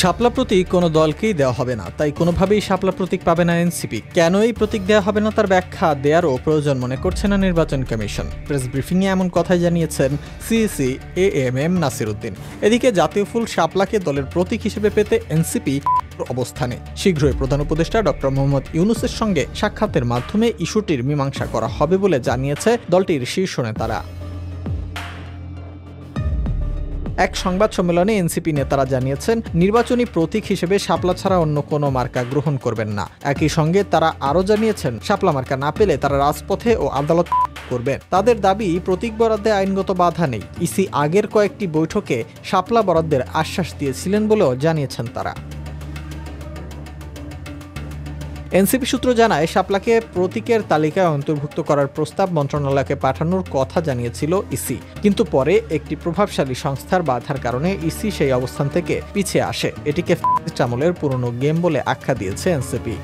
শাপলা প্রতীক কোনো দলকেই দেওয়া হবে না, তাই কোনোভাবেই শাপলা প্রতীক পাবে না এনসিপি। কেন এই প্রতীক দেওয়া হবে না তার ব্যাখ্যা দেওয়ারও প্রয়োজন মনে করছে না নির্বাচন কমিশন। প্রেস ব্রিফিংয়ে এমন কথাই জানিয়েছেন সিইসি এএমএম নাসির উদ্দিন। এদিকে জাতীয় ফুল শাপলাকে দলের প্রতীক হিসেবে পেতে এনসিপি অবস্থানে। শীঘ্রই প্রধান উপদেষ্টা ডক্টর মোহাম্মদ ইউনূসের সঙ্গে সাক্ষাতের মাধ্যমে ইস্যুটির মীমাংসা করা হবে বলে জানিয়েছে দলটির শীর্ষ নেতারা। এক সংবাদ সম্মেলনে এনসিপি নেতারা জানিয়েছেন, নির্বাচনী প্রতীক হিসেবে শাপলা ছাড়া অন্য কোনো মার্কা গ্রহণ করবেন না। একই সঙ্গে তারা আরও জানিয়েছেন, শাপলা মার্কা না পেলে তারা রাজপথে ও আদালত করবেন। তাদের দাবি, প্রতীক বরাদ্দে আইনগত বাধা নেই। ইসি আগের কয়েকটি বৈঠকে শাপলা বরাদ্দের আশ্বাস দিয়েছিলেন বলেও জানিয়েছেন তারা। এনসিপি সূত্র জানায়, শাপলাকে প্রতীকের তালিকায় অন্তর্ভুক্ত করার প্রস্তাব মন্ত্রণালয়কে পাঠানোর কথা জানিয়েছিল ইসি, কিন্তু পরে একটি প্রভাবশালী সংস্থার বাধার কারণে ইসি সেই অবস্থান থেকে পিছিয়ে আসে। এটিকে আমলের পুরনো গেম বলে আখ্যা দিয়েছে এনসিপি।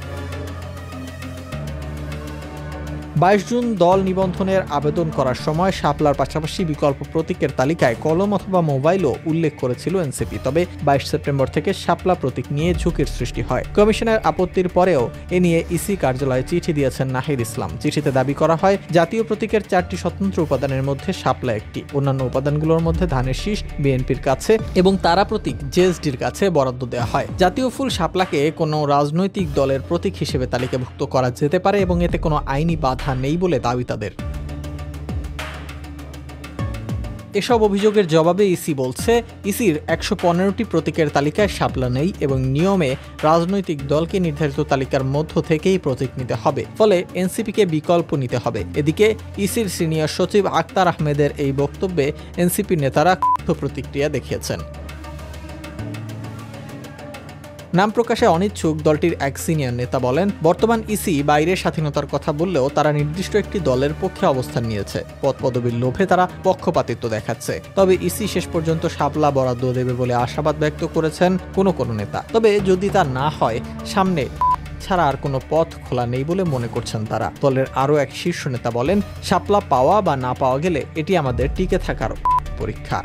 22 জুন দল নিবন্ধনের আবেদন করার সময় শাপলার পাশাপাশি বিকল্প প্রতীকের তালিকায় কলম অথবা মোবাইলও উল্লেখ করেছিল এনসিপি। তবে 22 সেপ্টেম্বর থেকে শাপলা প্রতীক নিয়ে ঝুঁকির সৃষ্টি হয়। কমিশনের আপত্তির পরেও এ নিয়ে ইসি কার্যালয়ে চিঠি দিয়েছেন নাহিদ ইসলাম। চিঠিতে দাবি করা হয়, জাতীয় প্রতীকের 4টি স্বতন্ত্র উপাদানের মধ্যে শাপলা একটি। অন্যান্য উপাদানগুলোর মধ্যে ধানের শীষ বিএনপির কাছে এবং তারা প্রতীক জেএসডির কাছে বরাদ্দ দেওয়া হয়। জাতীয় ফুল শাপলাকে কোনো রাজনৈতিক দলের প্রতীক হিসেবে তালিকাভুক্ত করা যেতে পারে এবং এতে কোনো আইনি বাধা নেই বলে দাবি তাদের। এসব অভিযোগের জবাবে ইসি বলছে, ইসির 115টি প্রতীকের তালিকায় শাপলা নেই এবং নিয়মে রাজনৈতিক দলকে নির্ধারিত তালিকার মধ্য থেকেই প্রতীক নিতে হবে, ফলে এনসিপিকে বিকল্প নিতে হবে। এদিকে ইসির সিনিয়র সচিব আক্তার আহমেদের এই বক্তব্যে এনসিপি নেতারা প্রতিক্রিয়া দেখিয়েছেন। নাম প্রকাশে অনিচ্ছুক দলটির এক সিনিয়র নেতা বলেন, বর্তমান ইসি বাইরের স্বাধীনতার কথা বললেও তারা নির্দিষ্ট একটি দলের পক্ষে অবস্থান নিয়েছে। পদপদবীর লোভে তারা পক্ষপাতিত্ব দেখাচ্ছে। তবে ইসি শেষ পর্যন্ত শাপলা বরাদ্দ দেবে বলে আশাবাদ ব্যক্ত করেছেন কোনো নেতা। তবে যদি তা না হয়, সামনে ছাড়া আর কোনো পথ খোলা নেই বলে মনে করছেন তারা। দলের আরও এক শীর্ষ নেতা বলেন, শাপলা পাওয়া বা না পাওয়া গেলে এটি আমাদের টিকে থাকার পরীক্ষা।